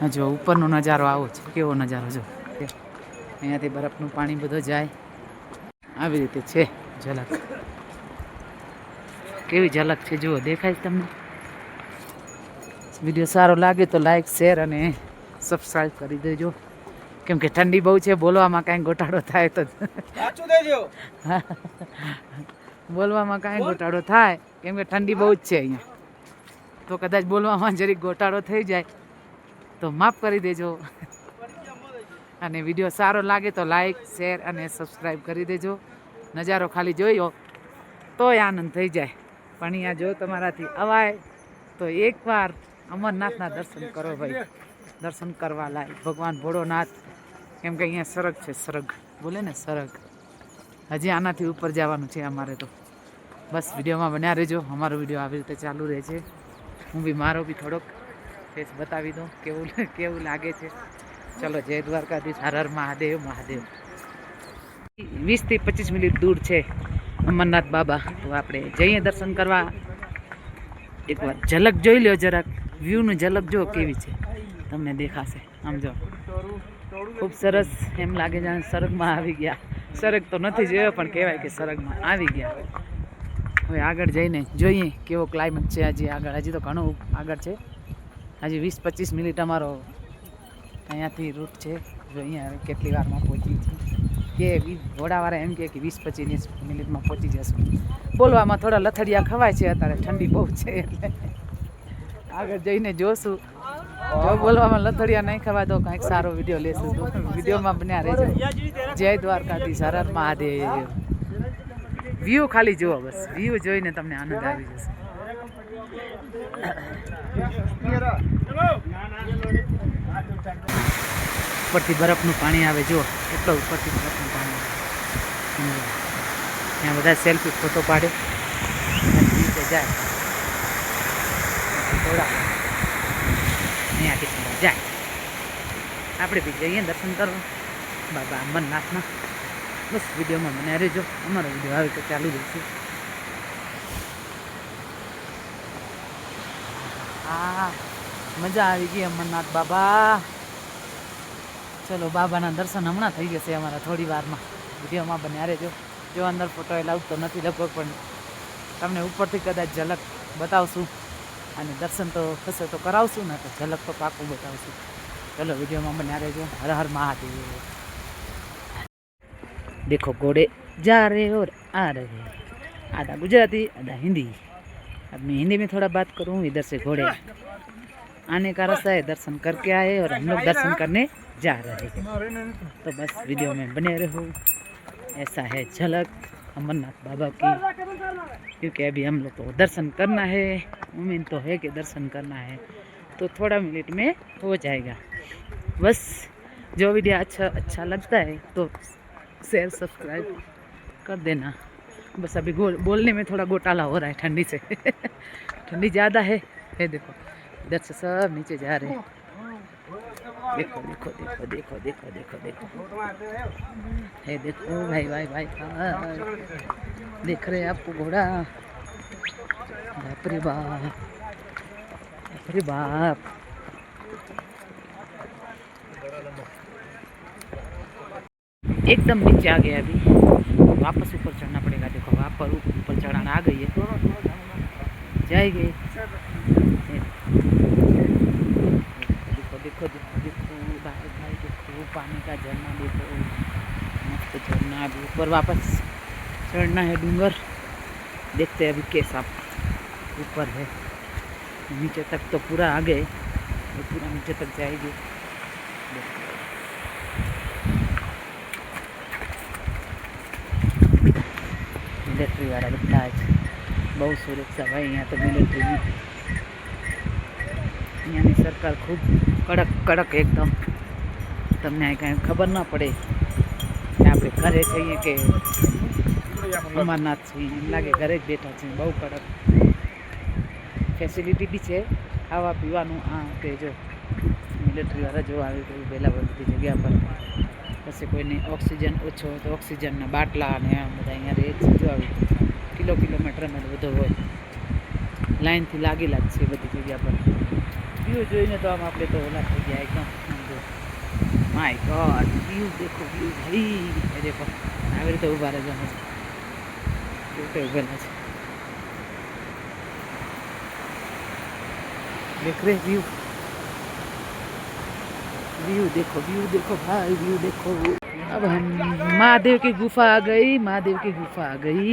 જો ઉપરનો નજારો આવો છે, કેવો નજારો જો અહીંયાથી બરફનું પાણી બધો જાય આવી રીતે છે ઝલક. કેવી ઝલક છે જુઓ, દેખાય તમને? વિડીયો સારો લાગે તો લાઈક શેર અને સબસ્ક્રાઈબ કરી દેજો. કેમ કે ઠંડી બહુ છે, બોલવામાં કાંઈ ગોટાળો થાય તો બોલવામાં કાંઈ ગોટાળો થાય કેમ કે ઠંડી બહુ જ છે અહીંયા. તો કદાચ બોલવામાં જરીક ગોટાળો થઈ જાય તો માફ કરી દેજો. અને વિડીયો સારો લાગે તો લાઈક શેર અને સબસ્ક્રાઈબ કરી દેજો. નજારો ખાલી જોયો તોય આનંદ થઈ જાય. પણ અહીંયા જો તમારાથી અવાય તો એકવાર અમરનાથના દર્શન કરો ભાઈ. દર્શન કરવા લાયક ભગવાન ભોળોનાથ. કેમ કે અહીંયા સરગ છે, સરગ બોલે ને, સરગ. હજી આનાથી ઉપર જવાનું છે અમારે તો. બસ વિડીયોમાં બન્યા રહેજો. અમારો વિડીયો આવી રીતે ચાલુ રહે છે. હું બી મારો બી થોડોક ફેસ બતાવી દઉં કેવું લાગે છે. ચલો, જય દ્વારકાધીશ. હર હર મહાદેવ. મહાદેવ 20 થી 25 મિનિટ દૂર છે અમરનાથ બાબા. તો આપણે જઈએ દર્શન કરવા. એકવાર ઝલક જોઈ લો, જરાક વ્યૂનું ઝલક જો કેવી છે, તમને દેખાશે. આમ જો ખૂબ સરસ એમ લાગે જાણે સરગમાં આવી ગયા. સરગ તો નથી જોયો પણ કહેવાય કે સરગમાં આવી ગયા. હવે આગળ જઈને જોઈએ કેવો ક્લાઇમેટ છે. હજી તો ઘણું આગળ છે. હજી 20-25 મિનિટ અમારો અહીંયાથી રૂટ છે. જો અહીંયા કેટલી વારમાં પહોંચી છીએ કે ઘોડાવાળા એમ કે 20-25 મિનિટમાં પહોંચી જશું. બોલવામાં થોડા લથડિયા ખવાય છે, અત્યારે ઠંડી બહુ છે એટલે આગળ જઈને જોશું. જો બોલવામાં લથડિયા નહીં ખવાય તો કંઈક સારો વિડીયો લેશું. વિડીયોમાં બન્યા રહેજો. જય દ્વારકાધીશ. હર હર મહાદેવ. વ્યૂ ખાલી જુઓ, બસ વ્યૂ જોઈને તમને આનંદ આવી જશે. ઉપરથી બરફનું પાણી આવે, જુઓ એટલો ઉપરથી બરફનું પાણી આવે. ત્યાં બધા સેલ્ફી ફોટો પાડે નીચે જાય. થોડા અહીંયાથી જાય. આપણે બી જઈએ દર્શન કરવા બાબા અમરનાથના. બસ વિડીયોમાં બન્યા રહેજો. અમારો વિડીયો આવે તો ચાલુ રહેશે. હા, મજા આવી ગઈ અમરનાથ બાબા. ચલો, બાબાના દર્શન હમણાં થઈ જશે અમારા થોડી વારમાં. વિડીયોમાં બન્યા રહેજો. જો અંદર ફોટો એલાઉડ તો નથી લગભગ, પણ તમને ઉપરથી કદાચ ઝલક બતાવશું. અને દર્શન તો થશે તો કરાવશું ને, તો ઝલક તો પાકું બતાવશું. ચલો, વિડીયોમાં બન્યા રહેજો. હર હર મહાદેવ. देखो घोड़े जा रहे और आ रहे. आधा गुजराती आधा हिंदी. अब मैं हिंदी में थोड़ा बात करूँ. इधर से घोड़े आने का रास्ता है, दर्शन करके आए और हम लोग दर्शन करने जा रहे हैं. तो बस वीडियो में बने रहो. ऐसा है झलक अमरनाथ बाबा की. क्योंकि अभी हम लोग को दर्शन करना है. उम्मीद तो है कि दर्शन करना है, तो थोड़ा मिनट में हो जाएगा. बस जो वीडियो अच्छा लगता है तो शेयर सब्सक्राइब कर देना. बस अभी बोलने में थोड़ा घोटाला हो रहा है ठंडी से. ठंडी ज़्यादा है. ये देखो इधर से सब नीचे जा रहे हैं. देखो देखो देखो देखो देखो देखो देखो ये देखो भाई भाई भाई भाई देख रहे हैं आपको घोड़ा. बाप रे बाप, बाप रे बाप. एकदम नीचे आ गए. अभी वापस ऊपर चढ़ना पड़ेगा. देखो ऊपर चढ़ाना आ गई है. जाएंगे. देखो देखो देखो देखो भाई भाई देखो पानी का झरना. देखो मस्त झरना. अभी ऊपर वापस चढ़ना है डूंगर. देखते हैं अभी कैसा ऊपर है. नीचे तक तो पूरा आ गए, तो पूरा नीचे तक जाएगी. मिलिट्री वाला બધા જ બહુ સુરક્ષા ભાઈ અહીંયા તો મિલિટરીની. અહીંયાની સરકાર ખૂબ કડક એકદમ. તમને કાંઈ ખબર ના પડે કે આપણે ઘરે છીએ કે અમરનાથ છીએ. એમ લાગે ઘરે જ બેઠા છીએ. બહુ કડક ફેસિલિટી બી છે ખાવા પીવાનું. આ કે જો મિલિટરીવાળા જો આવી ગયું પહેલાં બધી જગ્યા પર. પછી કોઈને ઓક્સિજન ઓછો હોય તો ઓક્સિજનના બાટલા અને આ બધા અહીંયા રહે છે. જો આવી કિલોમીટરમાં બધો હોય. લાઈનથી લાગેલા જ છે બધી જગ્યા પર. વ્યૂ જોઈને તો આમ આપણે તો ઓલા થઈ ગયા એકદમ. માય ગોડ, વ્યૂ દેખો, વ્યૂ ભાઈ. એ દેખો આવી રીતે ઊભા રહેજો. કેવું ઉભેલા છે. देख रहे व्यू, व्यू देखो भाई, व्यू देखो. अब हम महादेव की गुफा आ गई, महादेव की गुफा आ गई.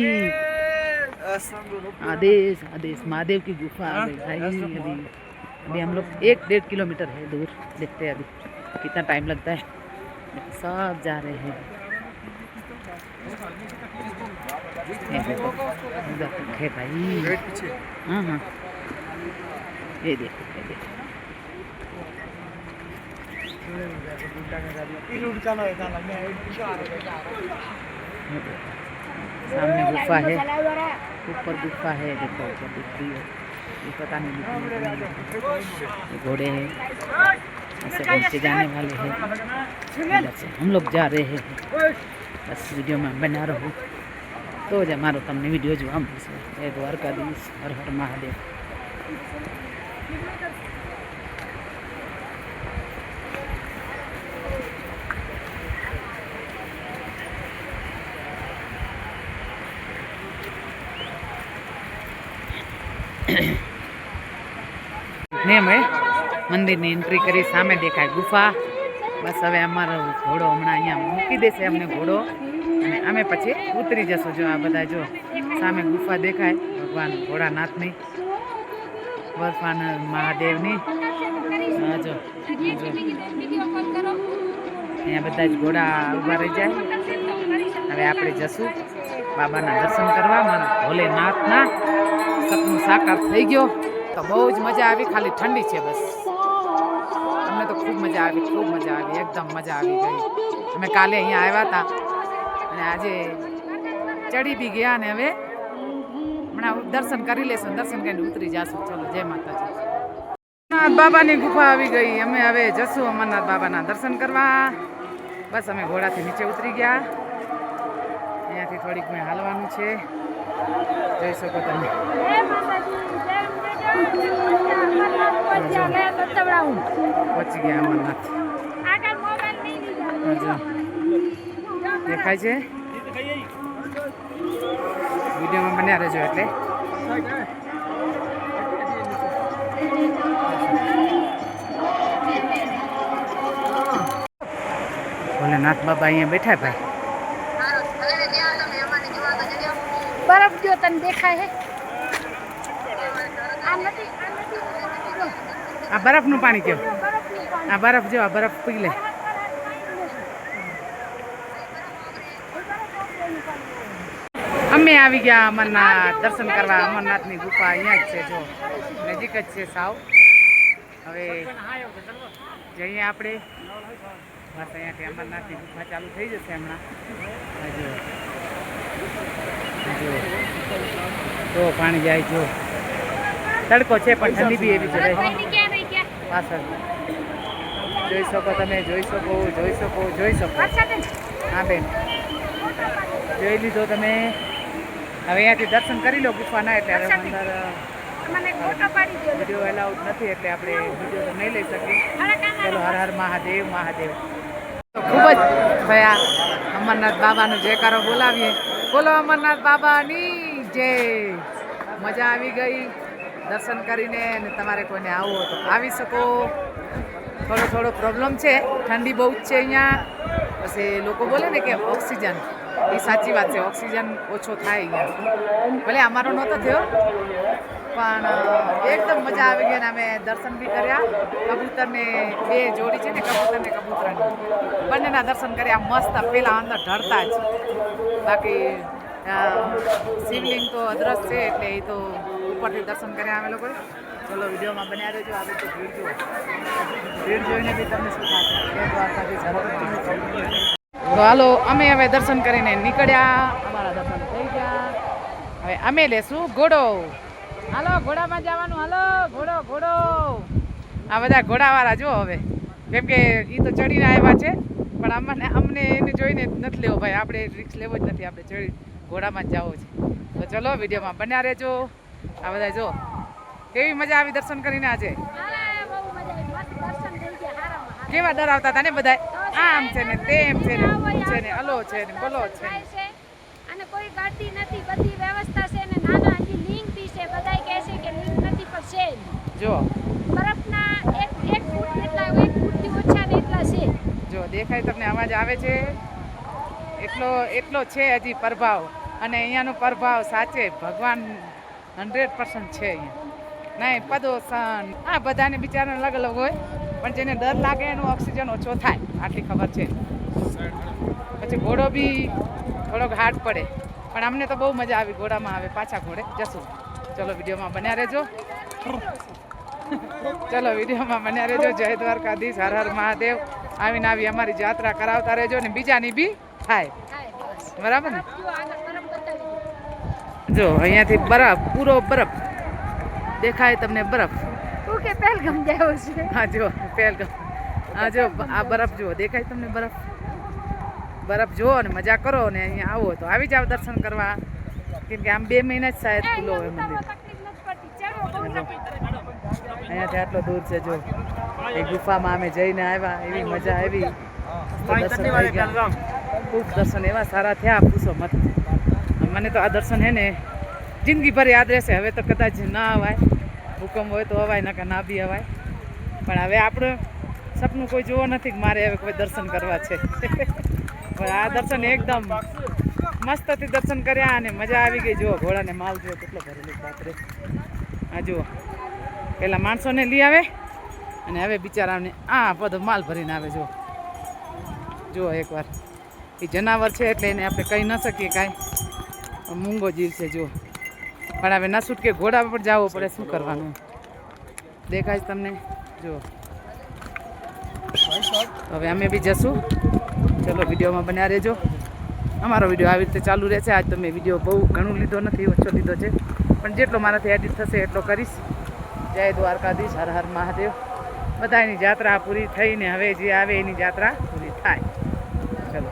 आदेश आदेश महादेव की गुफा आ गई भाई. अभी हम लोग 1-1.5 किलोमीटर है दूर. देखते हैं अभी कितना टाइम लगता है. सब जा रहे हैं. ये देखो उधर है भाई. हाँ हाँ ये देखो, ये देखो. सामने गुफा है, ऊपर गुफा है. देखो ऊपर दिख रही है. ये पता नहीं ये घोड़े हैं ऐसे नीचे जाने वाले हैं. से हम लोग जा रहे हैं. बस वीडियो में बना रहूँ तो ज मारो तमने वीडियो જોવા મળશે. જય દ્વારકાધીશ, હર હર મહાદેવ. ને અમે મંદિરની એન્ટ્રી કરી. સામે દેખાય ગુફા. બસ હવે અમારો ઘોડો હમણાં અહીંયા મૂકી દેશે અમને ઘોડો, અને અમે પછી ઉતરી જશું. જો આ બધા જો સામે ગુફા દેખાય ભગવાન ભોળાનાથની, બર્ફાન મહાદેવની. જો અહીંયા બધા જ ઘોડા ઊભા રહી જાય. હવે આપણે જશું બાબાના દર્શન કરવા. મારા ભોલેનાથના સપનું સાકાર થઈ ગયો. તો બહુ જ મજા આવી. ખાલી ઠંડી છે બસ. અમને તો ખૂબ મજા આવી, ખૂબ મજા આવી, એકદમ મજા આવી ગઈ. અમે કાલે અહીંયા આવ્યા હતા અને આજે ચડી બી ગયા. ને હવે હમણાં દર્શન કરી લેશું. દર્શન કરીને ઉતરી જશું. ચલો જય માતાજી. અમરનાથ બાબાની ગુફા આવી ગઈ. અમે હવે જશું અમરનાથ બાબાના દર્શન કરવા. બસ અમે ઘોડાથી નીચે ઉતરી ગયા. અહીંયાથી થોડીક મેં હાલવાનું છે. જોઈ શકો તમે. પહોંચી ગયા અમરનાથ. દેખાય છે. વિડીયોમાં બન્યા રહેજો. એટલે ભોલેનાથ બાબા અહીંયા બેઠા ભાઈ. બરફ જો તને દેખાય હે. આ બરફનું પાણી કેવું. આ બરફ જો, આ બરફ પી લે. અમે આવી ગયા અમરનાથ દર્શન કરવા. અમરનાથની ગુફા અહીંયા જ છે. જો નજીક જ છે સાવ. હવે જઈએ આપણે. બસ અહીંયાથી અમરનાથની ગુફા ચાલુ થઈ જશે હમણાં. જો પાણી જાય. જો તડકો છે પણ ઠંડી બી એવી છે પાછળ. જોઈ શકો તમે, જોઈ શકો, જોઈ શકો, જોઈ શકો. હા બેન જોઈ લીધો તમે. હવે અહીંયાથી દર્શન કરી લો ગુફાના. એટલે હવે અંદર વિડીયો એલાઉડ નથી એટલે આપણે વિડીયો તો નહીં લઈ શકીએ. ચલો હર હર મહાદેવ, મહાદેવ. તો ખૂબ જ ભયા અમરનાથ બાબાનો જયકારો બોલાવીએ. બોલો અમરનાથ બાબાની જય. મજા આવી ગઈ દર્શન કરીને. અને તમારે કોઈને આવવું હોય તો આવી શકો. થોડો પ્રોબ્લેમ છે, ઠંડી બહુ જ છે અહીંયા. પછી લોકો બોલે ને કે ઓક્સિજન, એ સાચી વાત છે. ઓક્સિજન ઓછો થાય અહીંયા. ભલે અમારો નહોતો થયો પણ એકદમ મજા આવી ગઈ. અને અમે દર્શન બી કર્યા. કબૂતરને 2 જોડી છે ને, કબૂતરને કબૂતરની બંનેના દર્શન કર્યા મસ્ત. પેલા અંદર ઢળતા જ. બાકી શિવલિંગ તો અદ્રશ્ય છે એટલે એ તો ઉપરથી દર્શન કર્યા અમે લોકોએ. ચલો વિડીયોમાં બન્યા રહેજો. આપણે તો ભીડ જુઓ. ભીડ જોઈને બી તમને શું થશે. તો હાલો અમે હવે દર્શન કરીને નીકળ્યા. અમારા દર્શન થઈ ગયા. હવે અમે લેશું ઘોડો. હાલો ઘોડામાં જવાનું. હાલો ઘોડો, ઘોડો. આ બધા ઘોડાવાળા જુઓ હવે. કેમ કે એ તો ચડીને આવ્યા છે પણ અમને એને જોઈને નથી લેવો ભાઈ. આપણે રિક્સ લેવો જ નથી. આપણે ચડી ઘોડામાં જ જવો છે. તો ચલો વિડીયોમાં બન્યા રહેજો. આ બધા જો કેવી મજા આવી દર્શન કરીને આજે. કેવા ડરાવતા હતા ને બધા, આમ છે ને તેમ છે ને ઊં છે ને અલો છે ને બોલો છે ને. થાય છે અને કોઈ ગાડી નથી, બધી વ્યવસ્થા છે ને નાના હજી લિંક બી છે, બધાય કહે છે કે લિંક નથી પણ છે જ. જો બરફના એક ફૂટ જેટલા, 1 ફૂટથી ઓછા ને એટલા છે. જો દેખાય તમને અવાજ આવે છે, એટલો છે હજી પ્રભાવ. અને અહીંયાનો પ્રભાવ સાચે ભગવાન 100% છે અહીંયા. નહીં પ્રદૂષણ આ બધાને બિચારાને અલગ અલગ હોય, પણ જેને ડર લાગે એનો ઓક્સિજન ઓછો થાય આટલી ખબર છે. પછી ઘોડો બી થોડોક હાર્ડ પડે, પણ અમને તો બહુ મજા આવી ઘોડામાં. આવે પાછા ઘોડે જશું. ચલો વિડીયોમાં બન્યા રહેજો. ચલો વિડીયોમાં બન્યા રહેજો. જય દ્વારકાધીશ, હર હર મહાદેવ. આવીને આવી અમારી જાત્રા કરાવતા રહેજો ને બીજાની બી થાય. બરાબર ને? જો આગળ બરફ બતાવી જો અહીંયાથી બરફ, પૂરો બરફ દેખાય તમને. બરફ તું કે પહેલગામ જાવ છે. હા જો પહેલગામ. હા જો આ બરફ જુઓ, દેખાય તમને બરફ? બરફ જુઓ ને મજા કરો ને અહીંયા આવો તો આવી જાવ દર્શન કરવા, કેમ કે આમ 2 મહિના જ શાયદ ખુલ્લો હોય મંદિર. અહીંયાથી આટલો દૂર છે. જો એ ગુફામાં અમે જઈને આવ્યા, એવી મજા આવી. દર્શન થઈ ગયા, ખૂબ દર્શન એવા સારા થયા, પૂછો મત. મને તો આ દર્શન હે ને જિંદગીભર યાદ રહેશે. હવે તો કદાચ ના અવાય, હુકમ હોય તો અવાય, નકર ના બી અવાય. પણ હવે આપણું સપનું કોઈ જોવો નથી કે મારે હવે કોઈ દર્શન કરવા છે. પણ આ દર્શન એકદમ મસ્તથી દર્શન કર્યા અને મજા આવી ગઈ. જુઓ ઘોડાને માલ જુઓ કેટલો ભરેલો બાપરે. આ જુઓ પેલા માણસોને લઈ આવે અને હવે બિચારાને આ બધો માલ ભરીને આવે. જુઓ એકવાર. એ જનાવર છે એટલે એને આપણે કહી ન શકીએ કાંઈ, મૂંગો જીવ છે. જુઓ પણ હવે ન છૂટકે ઘોડા પર જવું પડે, શું કરવાનું. દેખાય તમને? જુઓ હવે અમે બી જશું. ચલો વિડીયોમાં બન્યા રહેજો. અમારો વિડીયો આવી રીતે ચાલુ રહેશે. આજ તો મેં વિડીયો બહુ ઘણું લીધો નથી, ઓછો લીધો છે, પણ જેટલો મારાથી એડિટ થશે એટલો કરીશ. જય દ્વારકાધીશ, હર હર મહાદેવ. બધાની જાત્રા પૂરી થઈને હવે જે આવે એની જાત્રા પૂરી થાય. ચલો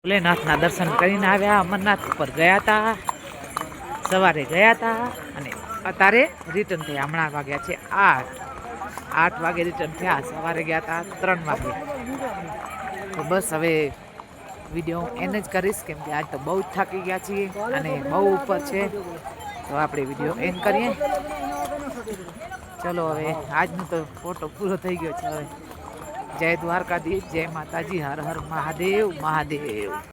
ભોલેનાથના દર્શન કરીને આવ્યા. અમરનાથ ઉપર ગયા હતા, સવારે ગયા હતા અને અત્યારે રિટર્ન થયા. હમણાં વાગ્યા છે 8 વાગે રિટર્ન થયા. સવારે ગયા હતા 3 વાગે. તો બસ હવે વિડીયો એને જ કરીશ, કેમ કે આજ તો બહુ જ થાકી ગયા છીએ અને બહુ ઉપર છે. તો આપણે વિડીયો એન્ડ કરીએ. ચલો હવે આજનો તો ફોટો પૂરો થઈ ગયો છે. હવે જય દ્વારકાધીશ, જય માતાજી, હર હર મહાદેવ મહાદેવ.